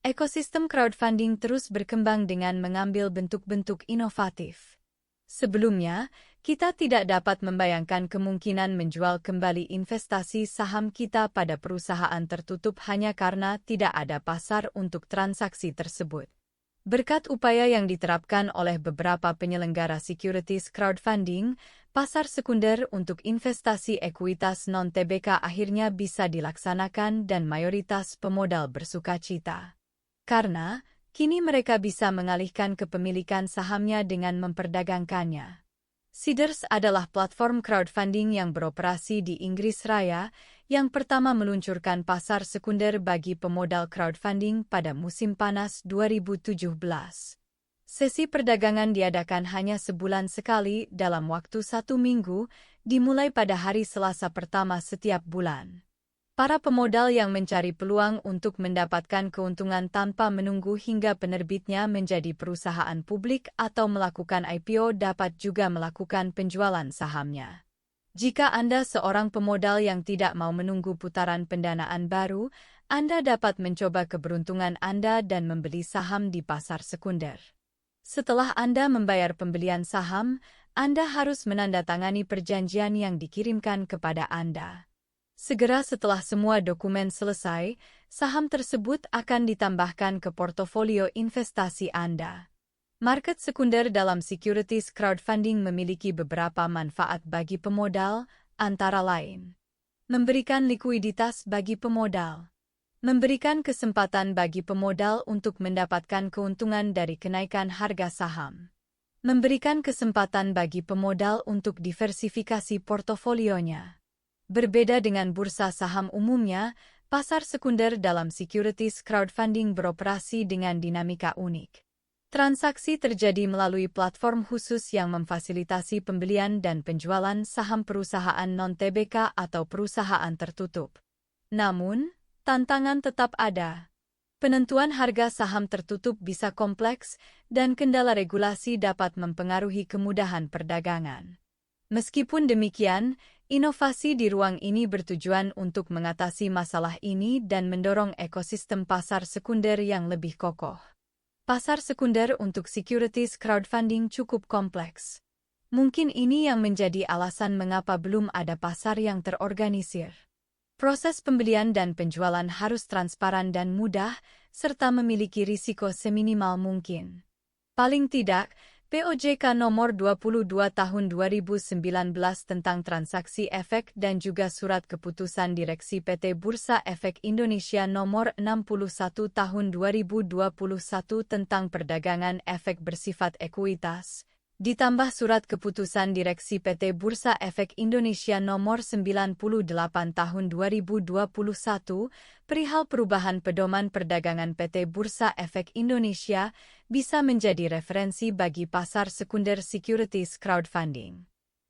Ekosistem crowdfunding terus berkembang dengan mengambil bentuk-bentuk inovatif. Sebelumnya, kita tidak dapat membayangkan kemungkinan menjual kembali investasi saham kita pada perusahaan tertutup hanya karena tidak ada pasar untuk transaksi tersebut. Berkat upaya yang diterapkan oleh beberapa penyelenggara securities crowdfunding, pasar sekunder untuk investasi ekuitas non-TBK akhirnya bisa dilaksanakan dan mayoritas pemodal bersukacita. Karena, kini mereka bisa mengalihkan kepemilikan sahamnya dengan memperdagangkannya. Seedrs adalah platform crowdfunding yang beroperasi di Inggris Raya, yang pertama meluncurkan pasar sekunder bagi pemodal crowdfunding pada musim panas 2017. Sesi perdagangan diadakan hanya sebulan sekali dalam waktu 1 minggu, dimulai pada hari Selasa pertama setiap bulan. Para pemodal yang mencari peluang untuk mendapatkan keuntungan tanpa menunggu hingga penerbitnya menjadi perusahaan publik atau melakukan IPO dapat juga melakukan penjualan sahamnya. Jika Anda seorang pemodal yang tidak mau menunggu putaran pendanaan baru, Anda dapat mencoba keberuntungan Anda dan membeli saham di pasar sekunder. Setelah Anda membayar pembelian saham, Anda harus menandatangani perjanjian yang dikirimkan kepada Anda. Segera setelah semua dokumen selesai, saham tersebut akan ditambahkan ke portofolio investasi Anda. Market sekunder dalam securities crowdfunding memiliki beberapa manfaat bagi pemodal, antara lain: memberikan likuiditas bagi pemodal, memberikan kesempatan bagi pemodal untuk mendapatkan keuntungan dari kenaikan harga saham, memberikan kesempatan bagi pemodal untuk diversifikasi portofolionya. Berbeda dengan bursa saham umumnya, pasar sekunder dalam securities crowdfunding beroperasi dengan dinamika unik. Transaksi terjadi melalui platform khusus yang memfasilitasi pembelian dan penjualan saham perusahaan non-TBK atau perusahaan tertutup. Namun, tantangan tetap ada. Penentuan harga saham tertutup bisa kompleks, dan kendala regulasi dapat mempengaruhi kemudahan perdagangan. Meskipun demikian, inovasi di ruang ini bertujuan untuk mengatasi masalah ini dan mendorong ekosistem pasar sekunder yang lebih kokoh. Pasar sekunder untuk securities crowdfunding cukup kompleks. Mungkin ini yang menjadi alasan mengapa belum ada pasar yang terorganisir. Proses pembelian dan penjualan harus transparan dan mudah, serta memiliki risiko seminimal mungkin. Paling tidak, POJK nomor 22 tahun 2019 tentang transaksi efek dan juga surat keputusan Direksi PT Bursa Efek Indonesia nomor 61 tahun 2021 tentang perdagangan efek bersifat ekuitas, ditambah surat keputusan Direksi PT Bursa Efek Indonesia nomor 98 tahun 2021 perihal perubahan pedoman perdagangan PT Bursa Efek Indonesia bisa menjadi referensi bagi pasar sekunder securities crowdfunding.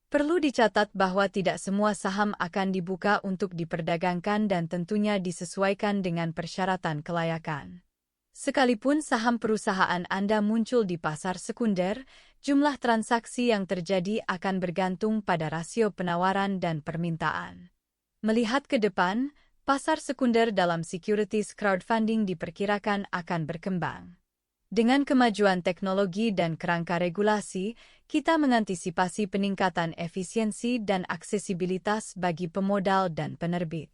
Perlu dicatat bahwa tidak semua saham akan dibuka untuk diperdagangkan dan tentunya disesuaikan dengan persyaratan kelayakan. Sekalipun saham perusahaan Anda muncul di pasar sekunder, jumlah transaksi yang terjadi akan bergantung pada rasio penawaran dan permintaan. Melihat ke depan, pasar sekunder dalam securities crowdfunding diperkirakan akan berkembang. Dengan kemajuan teknologi dan kerangka regulasi, kita mengantisipasi peningkatan efisiensi dan aksesibilitas bagi pemodal dan penerbit.